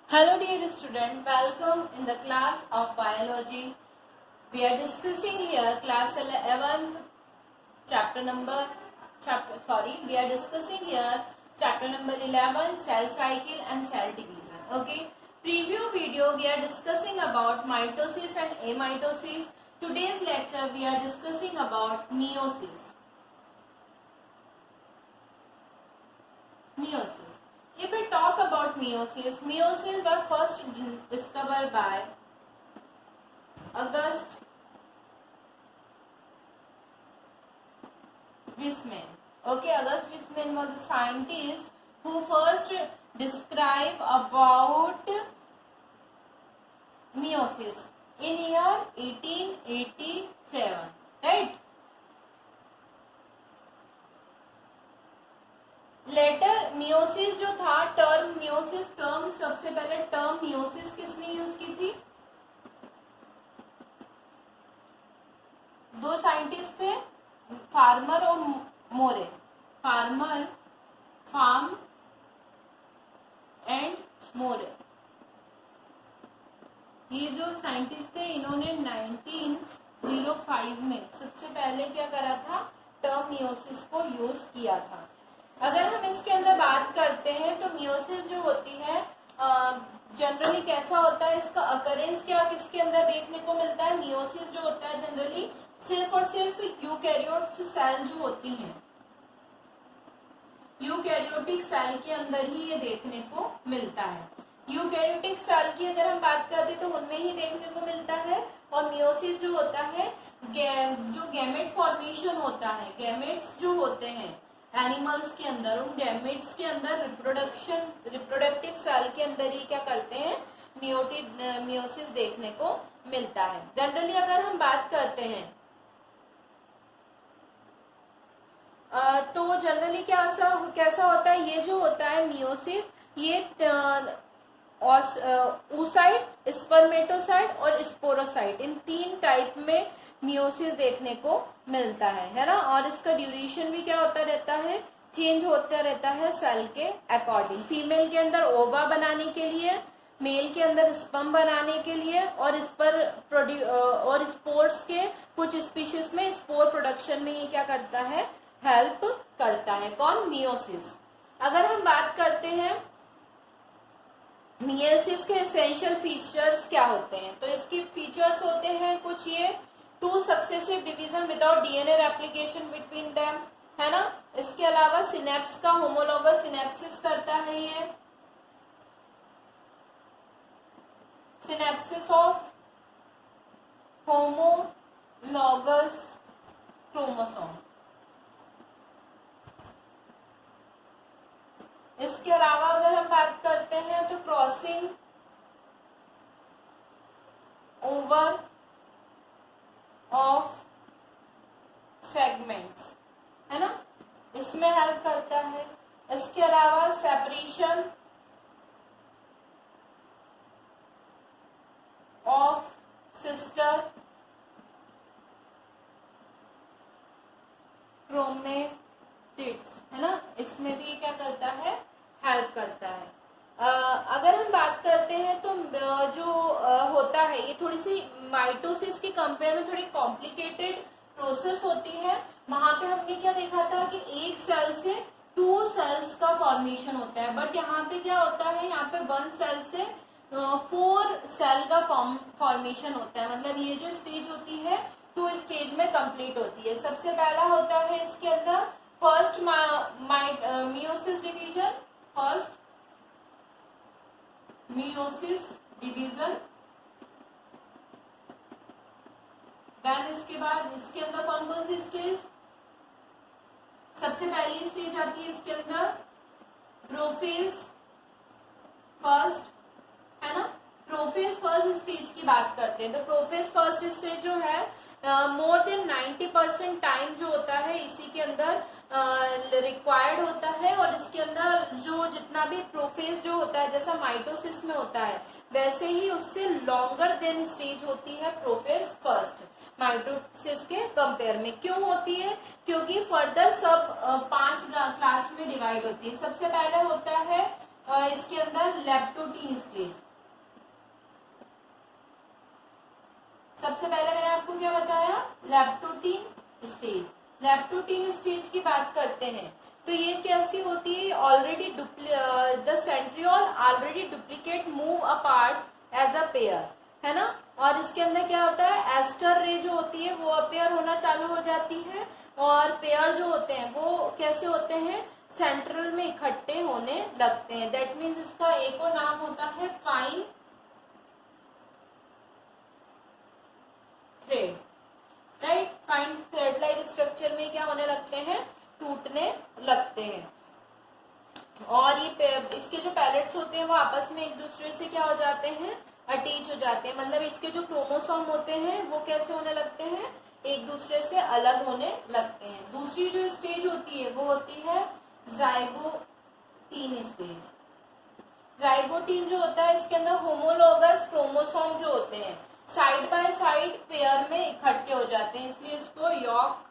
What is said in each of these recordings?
Hello dear student, welcome in the class of biology. We are discussing here class 11th we are discussing here chapter number 11 cell cycle and cell division. Okay, preview video we are discussing about mitosis and amitosis. Today's lecture we are discussing about meiosis. If we talk about meiosis was first discovered by August Weismann. Okay, August Weismann was the scientist who first described about meiosis in year 1887, right? Later meiosis जो था, term meiosis term सबसे पहले term meiosis किसने use की थी? दो scientist थे, farmer और मोरे. फार्म एंड मोरे, ये जो साइंटिस्ट थे इन्होंने 1905 में सबसे पहले क्या करा था? टर्म मियोसिस को यूज किया था. अगर हम इसके अंदर बात करते हैं तो मियोसिस जो होती है जनरली कैसा होता है, इसका अकरेंस क्या किसके अंदर देखने को मिलता है? मियोसिस जो होता है जनरली सिर्फ और सिर्फ यूकैरियोट्स सेल जो होती हैं, यूकैरियोटिक सेल के अंदर ही ये देखने को मिलता है. यूकैरियोटिक सेल की अगर हम बात करते हैं तो उनमें ही देखने को मिलता है. और मियोसिस जो होता है जो गैमेट फॉर्मेशन होता है, गैमेट्स जो होते हैं एनिमल्स के अंदर, उन गैमेट्स के अंदर रिप्रोडक्टिव सेल के अंदर ही क्या करते हैं? मियोसिस देखने को मिलता है. जनरली अगर हम बात करते हैं तो जनरली कैसा होता है? ये जो होता है मियोसिस, ये oocyte, स्पर्मेटोसाइट और स्पोरोसाइट, इन तीन टाइप में मियोसिस देखने को मिलता है ना. और इसका ड्यूरेशन भी क्या होता रहता है? चेंज होता रहता है सेल के अकॉर्डिंग. फीमेल के अंदर ओवा बनाने के लिए, मेल के अंदर स्पर्म बनाने के लिए, और स्पोर्स के कुछ स्पीशीज में स्पोर प्रोडक्शन में ये क्या करता है? हेल्प करता है. कौन? मियोसिस. अगर हम बात करते हैं मियोसिस के एसेंशियल फीचर्स क्या होते हैं, तो इसकी फीचर्स होते हैं कुछ ये: 2 successive division without DNA replication between them, है ना. इसके अलावा सिनेप्स का होमोलॉगस सिनेप्सिस करता है, ये सिनेप्सिस ऑफ होमोलॉगस क्रोमोसोम. इसके अलावा अगर हम बात करते हैं तो क्रॉसिंग ओवर ऑफ सेगमेंट्स, है ना, इसमें हेल्प करता है. इसके अलावा सेपरेशन ऑफ सिस्टर क्रोमेटिड्स, है ना, इसमें भी क्या करता है? हेल्प करता है. अगर हम बात करते हैं तो जो होता है ये थोड़ी सी माइटोसिस के कंपेयर में थोड़ी कॉम्प्लिकेटेड प्रोसेस होती है. वहां पे हमने क्या देखा था कि एक सेल से 2 सेल्स का फॉर्मेशन होता है, बट यहाँ पे क्या होता है? यहाँ पे 1 सेल से 4 सेल का फॉर्मेशन होता है. मतलब ये जो स्टेज होती है 2 स्टेज में कंप्लीट होती है. सबसे पहला होता है इसके अंदर first meiosis division, first meiosis division. Then इसके बाद इसके अंदर कौन कौन सी स्टेज? सबसे पहली स्टेज आती है इसके अंदर प्रोफेज फर्स्ट, है ना. प्रोफेज फर्स्ट स्टेज की बात करते हैं तो प्रोफेज फर्स्ट स्टेज जो है मोर देन 90% टाइम जो होता है इसी के अंदर रिक्वायर्ड होता है. और इसके अंदर जो जितना भी प्रोफेज जो होता है, जैसा माइटोसिस में होता है वैसे ही उससे लॉन्गर देन स्टेज होती है प्रोफेज फर्स्ट माइटोसिस के कंपेयर में. क्यों होती है? क्योंकि फर्दर सब 5 क्लास में डिवाइड होती है. सबसे पहले होता है इसके अंदर लेप्टोटीन स्टेज। सबसे पहले मैंने आपको क्या बताया, लेप्टोटीन स्टेज। लेप्टोटीन स्टेज की बात करते हैं तो ये कैसी होती है, already the centriole already duplicate move apart as a pair, है ना। और इसके अंदर क्या होता है, एस्टर रे जो होती है वो अपेयर होना चालू हो जाती है, और पेयर जो होते हैं वो कैसे होते हैं, सेंट्रल में इकट्ठे होने लगते हैं। दैट मीन्स इसका एक और नाम होता है fine thread, right. Fine thread like structure में क्या होने लगते हैं, टूटने लगते हैं। और ये इसके जो पैलेट्स होते हैं वो आपस में एक दूसरे से क्या हो जाते हैं, अटैच हो जाते हैं। मतलब इसके जो क्रोमोसोम होते हैं वो कैसे होने लगते हैं, एक दूसरे से अलग होने लगते हैं। दूसरी जो स्टेज होती है वो होती है जाइगोटीन स्टेज। जाइगोटीन जो होता है इसके अंदर होमोलोगस क्रोमोसोम जो होते हैं साइड बाय साइड पेयर में इकट्ठे हो जाते हैं, इसलिए इसको यॉर्क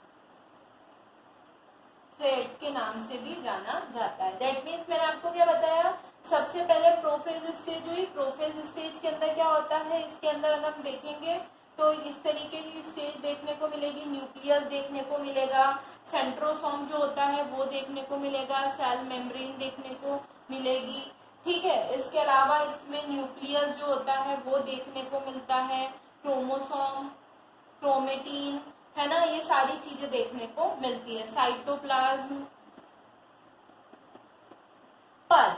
थ्रेड के नाम से भी जाना जाता है। दैट मीन्स मैंने आपको क्या बताया, सबसे पहले प्रोफेज स्टेज हुई। प्रोफेज स्टेज के अंदर क्या होता है, इसके अंदर अगर हम देखेंगे तो इस तरीके की स्टेज देखने को मिलेगी, न्यूक्लियस देखने को मिलेगा, सेंट्रोसोम जो होता है वो देखने को मिलेगा, सेल मेम्ब्रेन देखने को मिलेगी, ठीक है। इसके अलावा इसमें न्यूक्लियस जो होता है वो देखने को मिलता है, क्रोमोसोम, क्रोमेटीन, है ना, ये सारी चीजें देखने को मिलती है। साइटोप्लाज्म पर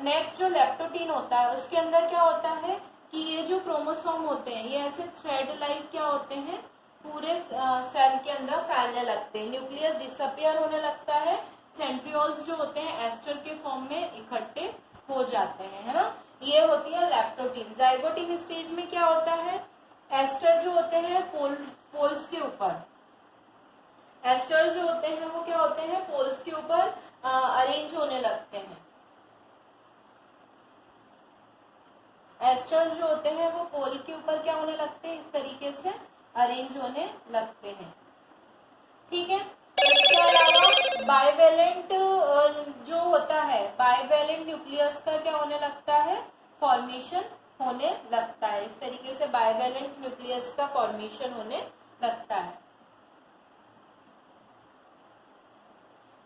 नेक्स्ट जो लेप्टोटीन होता है उसके अंदर क्या होता है कि ये जो क्रोमोसोम होते हैं ये ऐसे थ्रेड लाइक क्या होते हैं, पूरे सेल के अंदर फैलने लगते हैं। न्यूक्लियस डिसअपियर होने लगता है, सेंट्रियोल्स जो होते हैं एस्टर के फॉर्म में इकट्ठे हो जाते हैं, है ना। ये होती है लेप्टोटीन। जाइगोटीन स्टेज में क्या होता है, एस्टर जो होते हैं पोल्स के ऊपर, एस्टर जो होते हैं वो क्या होते हैं, पोल्स के ऊपर अरेंज होने लगते हैं। एस्टर जो होते हैं वो पोल के ऊपर क्या होने लगते हैं, इस तरीके से अरेंज होने लगते हैं, ठीक है। इसके अलावा बाइवेलेंट जो होता है, बाइवेलेंट न्यूक्लियस का क्या होने लगता है, फॉर्मेशन होने लगता है। इस तरीके से बाइवेलेंट न्यूक्लियस का फॉर्मेशन होने लगता है,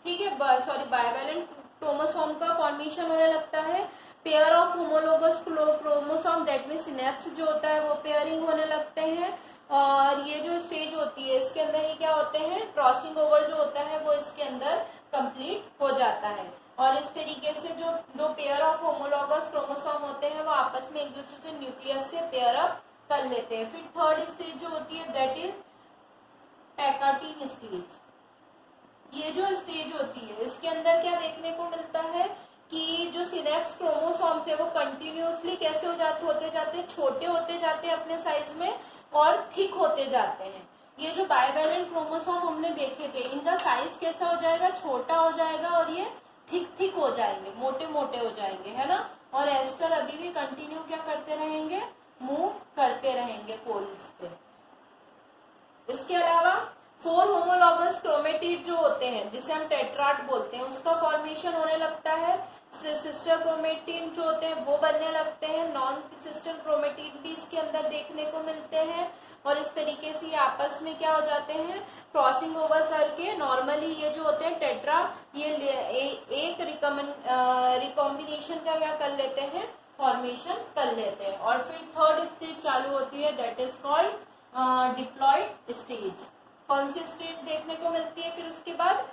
ठीक है। सॉरी, बाइवेलेंट क्रोमोसोम का फॉर्मेशन होने लगता है। Pair of homologous chromosome that mean synapse जो होता है वो पेयरिंग होने लगते हैं। और ये जो स्टेज होती है इसके अंदर ये क्या होते हैं, क्रॉसिंग ओवर जो होता है वो इसके अंदर कंप्लीट हो जाता है। और इस तरीके से जो दो पेयर ऑफ होमोलोगस क्रोमोसोम होते हैं वो आपस में एक दूसरे से न्यूक्लियस से पेयर अप कर लेते हैं। फिर थर्ड स्टेज जो होती है दैट इज पैकाटीन स्टेज। ये जो स्टेज होती है इसके अंदर क्या देखने को मिलता है कि जो सिनेप्स क्रोमोसोम थे वो कंटिन्यूअसली कैसे होते जाते हैं, छोटे होते जाते हैं अपने साइज में और थिक होते जाते हैं। ये जो बाइवेलेंट क्रोमोसोम हमने देखे थे इनका साइज कैसा हो जाएगा, छोटा हो जाएगा और ये थिक हो जाएंगे, मोटे मोटे हो जाएंगे, है ना। और एस्टर अभी भी कंटिन्यू क्या करते रहेंगे, मूव करते रहेंगे पोल्स पे। इसके अलावा 4 होमोलॉगस क्रोमेटिड जो होते हैं जिसे हम टेट्राड बोलते हैं उसका फॉर्मेशन होने लगता है। सिस्टर क्रोमेटिन जो होते हैं वो बनने लगते हैं। नॉन सिस्टर क्रोमेटिन भी इसके अंदर देखने को मिलते हैं। और इस तरीके से ये आपस में क्या हो जाते हैं, क्रॉसिंग ओवर करके नॉर्मली ये जो होते हैं टेट्रा ये एक रिकॉम्बिनेशन का क्या कर लेते हैं, फॉर्मेशन कर लेते हैं। और फिर थर्ड स्टेज चालू होती है that is called diploid stage. कौन सी स्टेज देखने को मिलती है फिर उसके बाद,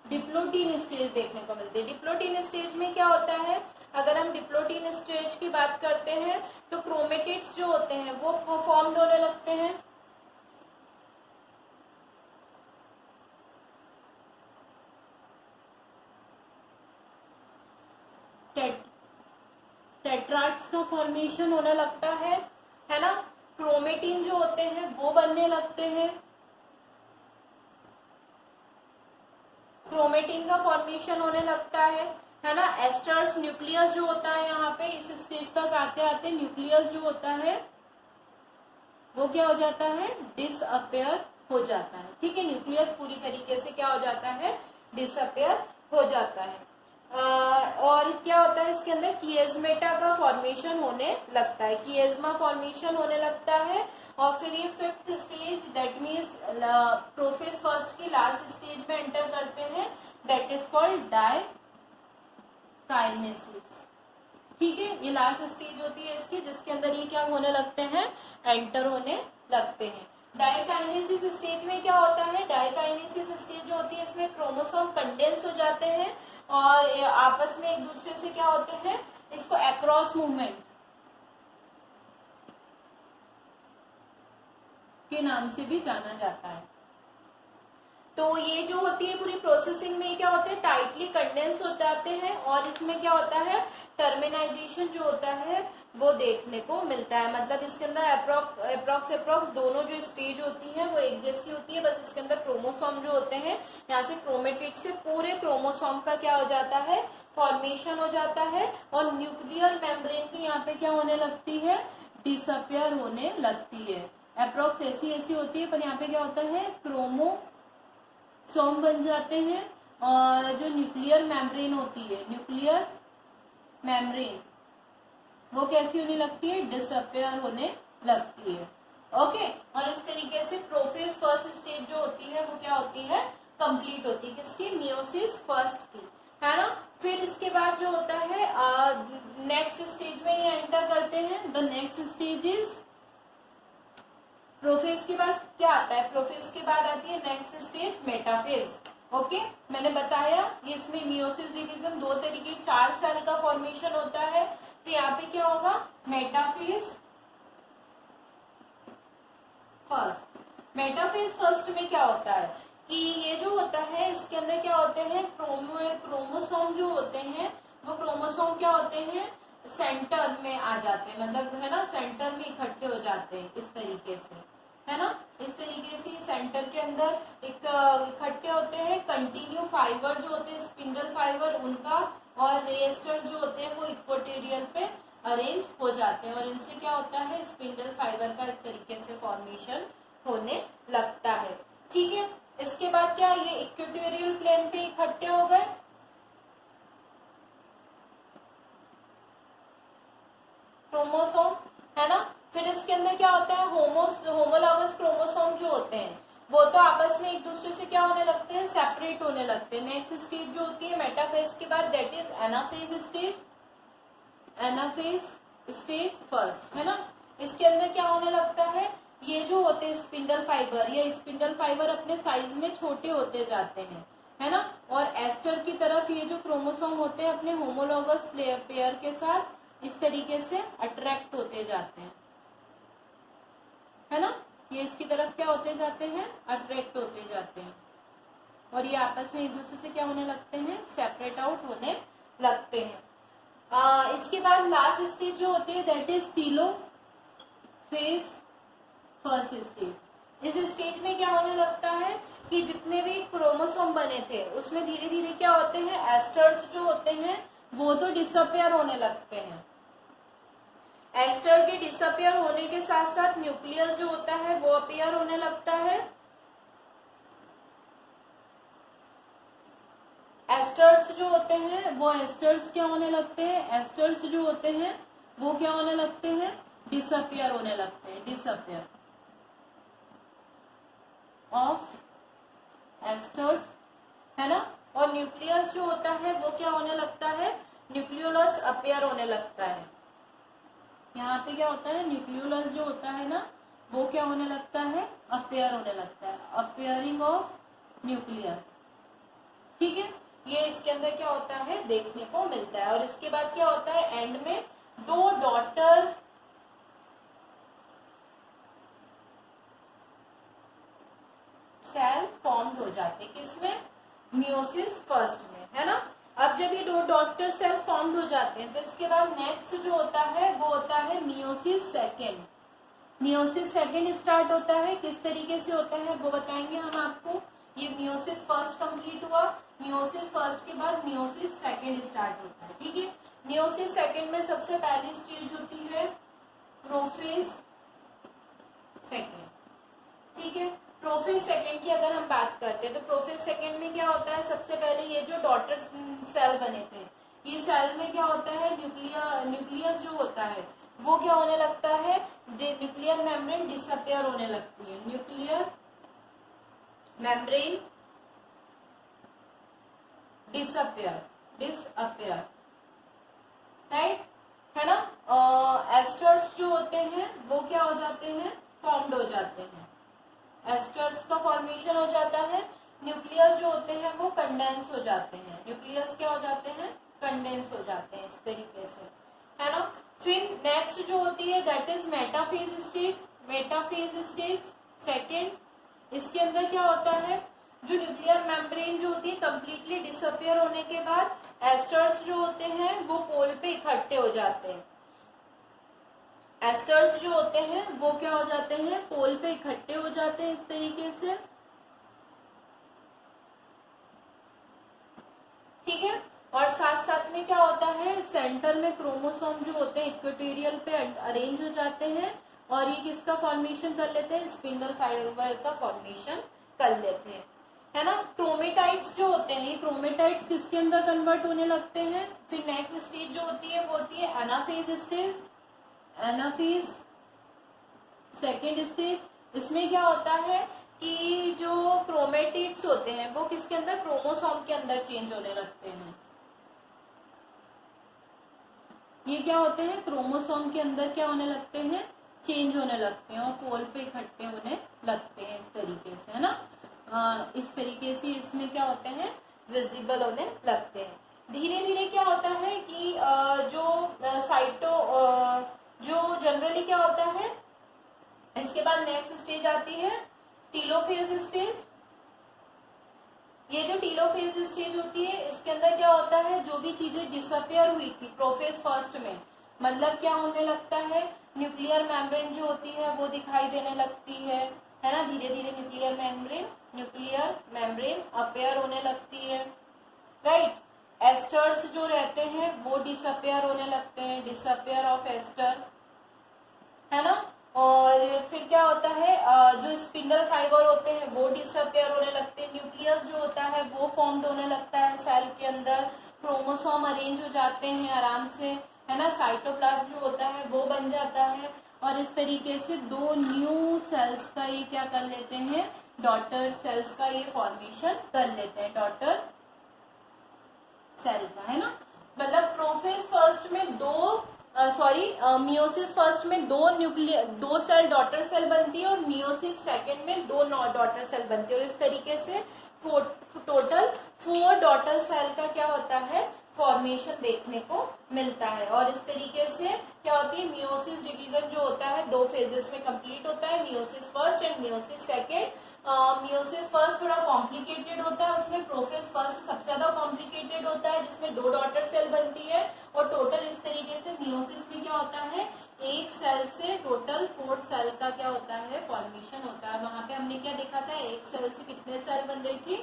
डिप्लोटीन स्टेज देखने को मिलती है। डिप्लोटीन स्टेज में क्या होता है, अगर हम डिप्लोटीन स्टेज की बात करते हैं तो क्रोमेटिड्स जो होते हैं वो फॉर्म्ड होने लगते हैं। टेट्राड्स का फॉर्मेशन होने लगता है ना। क्रोमेटिन जो होते हैं वो बनने लगते हैं, क्रोमेटिन का फॉर्मेशन होने लगता है ना। एस्टर्स न्यूक्लियस जो होता है यहाँ पे इस स्टेज तक आते आते न्यूक्लियस जो होता है वो क्या हो जाता है, डिसअपेयर हो जाता है। ठीक है, न्यूक्लियस पूरी तरीके से क्या हो जाता है, डिसअपियर हो जाता है। और क्या होता है इसके अंदर, किएज्मेटा का फॉर्मेशन होने लगता है, किएज्मा फॉर्मेशन होने लगता है। और फिर ये fifth stage that means prophase first की लास्ट स्टेज में एंटर करते हैं, दैट इज कॉल्ड डायकाइनेसिस। ठीक है, ये लास्ट स्टेज होती है इसकी, जिसके अंदर ये क्या होने लगते हैं, एंटर होने लगते हैं। डायकाइनेसिस स्टेज में क्या होता है, डायकाइनेसिस स्टेज जो होती है इसमें क्रोमोसोम कंडेंस हो जाते हैं और आपस में एक दूसरे से क्या होते हैं, इसको अक्रॉस मूवमेंट के नाम से भी जाना जाता है। तो ये जो होती है पूरी प्रोसेसिंग में क्या होते हैं, टाइटली कंडेंस हो जाते हैं और इसमें क्या होता है, टर्मिनाइजेशन जो होता है वो देखने को मिलता है। मतलब इसके अंदर अप्रोक्स दोनों जो स्टेज होती है वो एक जैसी होती है, बस इसके अंदर क्रोमोसोम जो होते हैं यहाँ से क्रोमेटिड से पूरे क्रोमोसोम का क्या हो जाता है, फॉर्मेशन हो जाता है। और न्यूक्लियर मेम्ब्रेन भी यहाँ पे क्या होने लगती है, डिसअपियर होने लगती है। अप्रोक्स ऐसी होती है, पर यहाँ पे क्या होता है, क्रोमोसोम बन जाते हैं और जो न्यूक्लियर मेम्ब्रेन होती है, न्यूक्लियर मेम्ब्रेन वो कैसी होने लगती है, डिसअपियर होने लगती है। ओके, और इस तरीके से प्रोफेज फर्स्ट स्टेज जो होती है वो क्या होती है, कंप्लीट होती है, किसकी, मियोसिस फर्स्ट की, है ना। फिर इसके बाद जो होता है नेक्स्ट स्टेज में ये एंटर करते हैं। The next stage is prophase के बाद क्या आता है, प्रोफेज के बाद आती है नेक्स्ट स्टेज, मेटाफेज। ओके, मैंने बताया ये इसमें मियोसिस डिवीजन दो तरीके, 4 सेल का फॉर्मेशन होता है। तो यहाँ पे क्या होगा, मेटाफेज फर्स्ट। मेटाफेज फर्स्ट में क्या होता है कि ये जो होता है इसके अंदर क्या होते हैं, क्रोमोसोम जो होते हैं वो क्रोमोसोम क्या होते हैं, सेंटर में आ जाते हैं, मतलब है ना, सेंटर में इकट्ठे हो जाते हैं इस तरीके से, है ना। इस तरीके से सेंटर के अंदर इकट्ठे होते हैं। कंटिन्यू फाइबर जो होते हैं, स्पिंडल फाइबर उनका, और रेस्टर जो होते हैं वो इक्वेटोरियल पे अरेंज हो जाते हैं और इनसे क्या होता है, स्पिंडल फाइबर का इस तरीके से फॉर्मेशन होने लगता है। ठीक है, इसके बाद क्या, ये इक्वेटोरियल प्लेन पे इकट्ठे हो गए, क्रोमोसोम, है ना। फिर इसके अंदर क्या होता है, होमोलॉगस क्रोमोसोम जो होते हैं वो तो आपस में एक दूसरे से क्या होने लगते हैं, सेपरेट होने लगते हैं। नेक्स्ट स्टेज जो होती है मेटाफेज के बाद, that is anaphase stage, anaphase stage first, है ना। इसके अंदर क्या होने लगता है, ये जो होते हैं स्पिंडल फाइबर, ये स्पिंडल फाइबर अपने साइज में छोटे होते जाते हैं, है ना। और एस्टर की तरफ ये जो क्रोमोसोम होते हैं अपने होमोलॉगस पेयर के साथ इस तरीके से अट्रैक्ट होते जाते हैं, है ना। ये इसकी तरफ क्या होते जाते हैं, अट्रैक्ट होते जाते हैं और ये आपस में एक दूसरे से क्या होने लगते हैं, सेपरेट आउट होने लगते हैं। इसके बाद लास्ट स्टेज जो होती है that is telophase first stage. इस स्टेज में क्या होने लगता है कि जितने भी क्रोमोसोम बने थे उसमें धीरे धीरे क्या होते हैं, एस्टर्स जो होते हैं वो तो डिसअपियर होने लगते हैं। एस्टर के डिसअपियर होने के साथ साथ न्यूक्लियस जो होता है वो अपीयर होने लगता है। एस्टर्स जो होते हैं वो एस्टर्स क्या होने लगते हैं, एस्टर्स जो होते हैं वो क्या होने लगते हैं, डिसअपियर होने लगते हैं, डिसअपियर ऑफ एस्टर्स, है ना। और न्यूक्लियस जो होता है वो क्या होने लगता है, न्यूक्लियोलस अपीयर होने लगता है। यहाँ पे क्या होता है, न्यूक्लियोलस जो होता है ना वो क्या होने लगता है, अपीयर होने लगता है, अपीयरिंग ऑफ न्यूक्लियस। ठीक है, ये इसके अंदर क्या होता है देखने को मिलता है। और इसके बाद क्या होता है, एंड में 2 डॉटर सेल फॉर्म्ड हो जाते, किसमें, मियोसिस फर्स्ट में, है ना। अब जब ये 2 डॉटर सेल फॉर्म्ड हो जाते हैं तो इसके बाद नेक्स्ट जो होता है वो होता है meiosis second. Meiosis second start होता है, किस तरीके से होता है वो बताएंगे हम आपको। ये मियोसिस फर्स्ट कंप्लीट हुआ, मियोसिस फर्स्ट के बाद मियोसिस सेकेंड स्टार्ट होता है। ठीक है, मियोसिस सेकेंड में सबसे पहली स्टेज होती है प्रोफेज सेकेंड। ठीक है, प्रोफेज सेकेंड की अगर हम बात करते हैं तो प्रोफेज सेकेंड में क्या होता है, सबसे पहले ये जो डॉटर सेल बने थे, ये सेल में क्या होता है, न्यूक्लियस जो होता है वो क्या होने लगता है, न्यूक्लियर मेम्ब्रेन डिसअपियर होने लगती है, न्यूक्लियर मेम्ब्रेन डिसअपियर, राइट, है ना। एस्टर्स जो होते हैं वो क्या हो जाते हैं, फॉर्म्ड हो जाते हैं, एस्टर्स का फॉर्मेशन हो जाता है, न्यूक्लियस जो होते हैं वो कंडेंस हो जाते हैं, न्यूक्लियस क्या हो जाते हैं, कंडेंस हो जाते हैं, इस तरीके से, है ना। फिर नेक्स्ट जो होती है that is metaphase stage, metaphase stage second, इसके अंदर क्या होता है, जो न्यूक्लियर मेम्ब्रेन जो होती है कंप्लीटली डिसअपियर होने के बाद एस्टर्स जो होते हैं वो पोल पे इकट्ठे हो जाते हैं, एस्टर्स जो होते हैं वो क्या हो जाते हैं, पोल पे इकट्ठे हो जाते हैं, इस तरीके से, ठीक है। और साथ साथ में क्या होता है, सेंटर में क्रोमोसोम जो होते हैं इक्वेटोरियल पे अरेंज हो जाते हैं और ये किसका फॉर्मेशन कर लेते हैं, स्पिंडल फाइबर का फॉर्मेशन कर लेते हैं, है ना। क्रोमेटाइड्स जो होते हैं, ये क्रोमेटाइड्स किसके अंदर कन्वर्ट होने लगते हैं। फिर नेक्स्ट स्टेज जो होती है वो होती है anaphase stage, anaphase second stage, इसमें क्या होता है कि जो क्रोमेटिड्स होते हैं वो किसके अंदर, क्रोमोसोम के अंदर चेंज होने लगते हैं, ये क्या होते हैं, क्रोमोसोम के अंदर क्या होने लगते हैं, चेंज होने लगते हैं और पोल पे इकट्ठे होने लगते हैं, इस तरीके से, है ना। इस तरीके से इसमें क्या होते हैं, विजिबल होने लगते हैं। धीरे धीरे क्या होता है कि जो साइटो जो जनरली क्या होता है, इसके बाद नेक्स्ट स्टेज आती है टीलोफेज स्टेज। ये जो टीलोफेज स्टेज होती है इसके अंदर क्या होता है, जो भी चीजें डिसअपियर हुई थी प्रोफेज फर्स्ट में, मतलब क्या होने लगता है, न्यूक्लियर मेम्ब्रेन जो होती है वो दिखाई देने लगती है ना। धीरे धीरे न्यूक्लियर मेम्ब्रेन अपेयर होने लगती है, राइट। एस्टर्स जो रहते हैं वो डिसअपियर होने लगते हैं, डिसअपियर ऑफ एस्टर, है ना। और फिर क्या होता है, जो स्पिंडल फाइबर होते हैं वो डिसअपियर होने लगते हैं, न्यूक्लियस जो होता है वो फॉर्म्ड होने लगता है सेल के अंदर, क्रोमोसोम अरेंज हो जाते हैं आराम से, है ना। साइटोप्लाज्म जो होता है वो बन जाता है और इस तरीके से दो न्यू सेल्स का ये क्या कर लेते हैं, डॉटर सेल्स का ये फॉर्मेशन कर लेते हैं, डॉटर सेल का, है ना। मतलब प्रोफेज फर्स्ट में मियोसिस फर्स्ट में दो सेल डॉटर सेल बनती है और मियोसिस सेकंड में दो डॉटर सेल बनती है और इस तरीके से टोटल 4 डॉटर सेल का क्या होता है, फॉर्मेशन देखने को मिलता है। और इस तरीके से क्या होती है, मियोसिस डिवीजन जो होता है 2 फेजेस में कंप्लीट होता है, meiosis first and meiosis second. Meiosis first थोड़ा कॉम्प्लिकेटेड होता है, उसमें प्रोफेज फर्स्ट सबसे ज्यादा कॉम्प्लिकेटेड होता है जिसमें 2 डॉटर सेल बनती है और टोटल इस तरीके से मियोसिस में क्या होता है, एक सेल से टोटल 4 सेल का क्या होता है, फॉर्मेशन होता है। वहां पे हमने क्या देखा था, एक सेल से कितने सेल बन रही थी,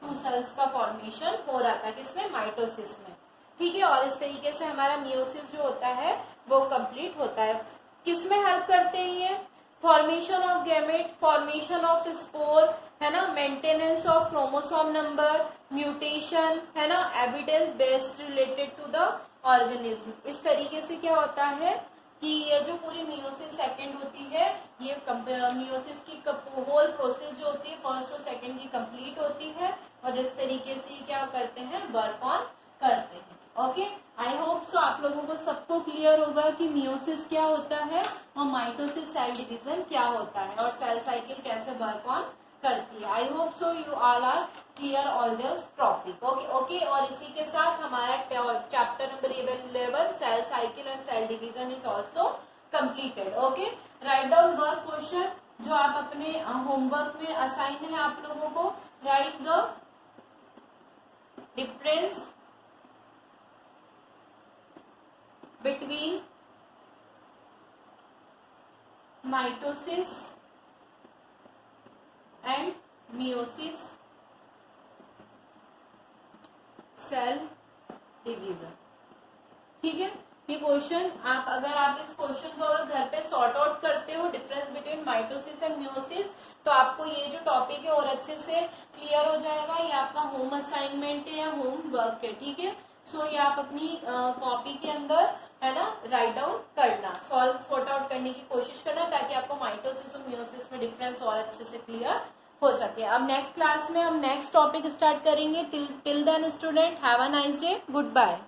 2 सेल्स का फॉर्मेशन हो रहा था, किसमें, माइटोसिस में, ठीक है। और इस तरीके से हमारा मियोसिस जो होता है वो कंप्लीट होता है। किसमें हेल्प करते हैं ये, formation of gamete, formation of spore, है ना, maintenance of chromosome number, mutation, है ना, evidence based related to the organism. इस तरीके से क्या होता है कि ये जो पूरी मियोसिस सेकंड होती है, ये मियोसिस की होल प्रोसेस जो होती है फर्स्ट और सेकंड की कंप्लीट होती है और इस तरीके से क्या करते हैं, वर्क ऑन करते हैं। ओके, आई होप सो आप लोगों को सबको क्लियर होगा कि मियोसिस क्या होता है और माइटोसिस सेल डिवीजन क्या होता है और सेल साइकिल कैसे वर्क ऑन करती है। I hope so you all are clear all this topic. Okay, और इसी के साथ हमारा chapter number 11 cell cycle and cell division is also completed. Okay, write down work question जो आप अपने होमवर्क में असाइन है आप लोगों को। Right the difference between mitosis and meiosis cell division, ठीक है। ये क्वेश्चन आप इस क्वेश्चन को अगर घर पे सॉर्ट आउट करते हो, difference between mitosis and meiosis, तो आपको ये जो टॉपिक है और अच्छे से क्लियर हो जाएगा। ये आपका होम असाइनमेंट है या होम वर्क है, ठीक है। सो ये आप अपनी कॉपी के अंदर है ना राइट डाउन करना, सॉर्ट आउट करने की कोशिश करना, ताकि आपको माइटोसिस और मियोसिस में डिफरेंस और अच्छे से क्लियर हो सके। अब नेक्स्ट क्लास में हम नेक्स्ट टॉपिक स्टार्ट करेंगे। Till then student, have a nice day, good bye.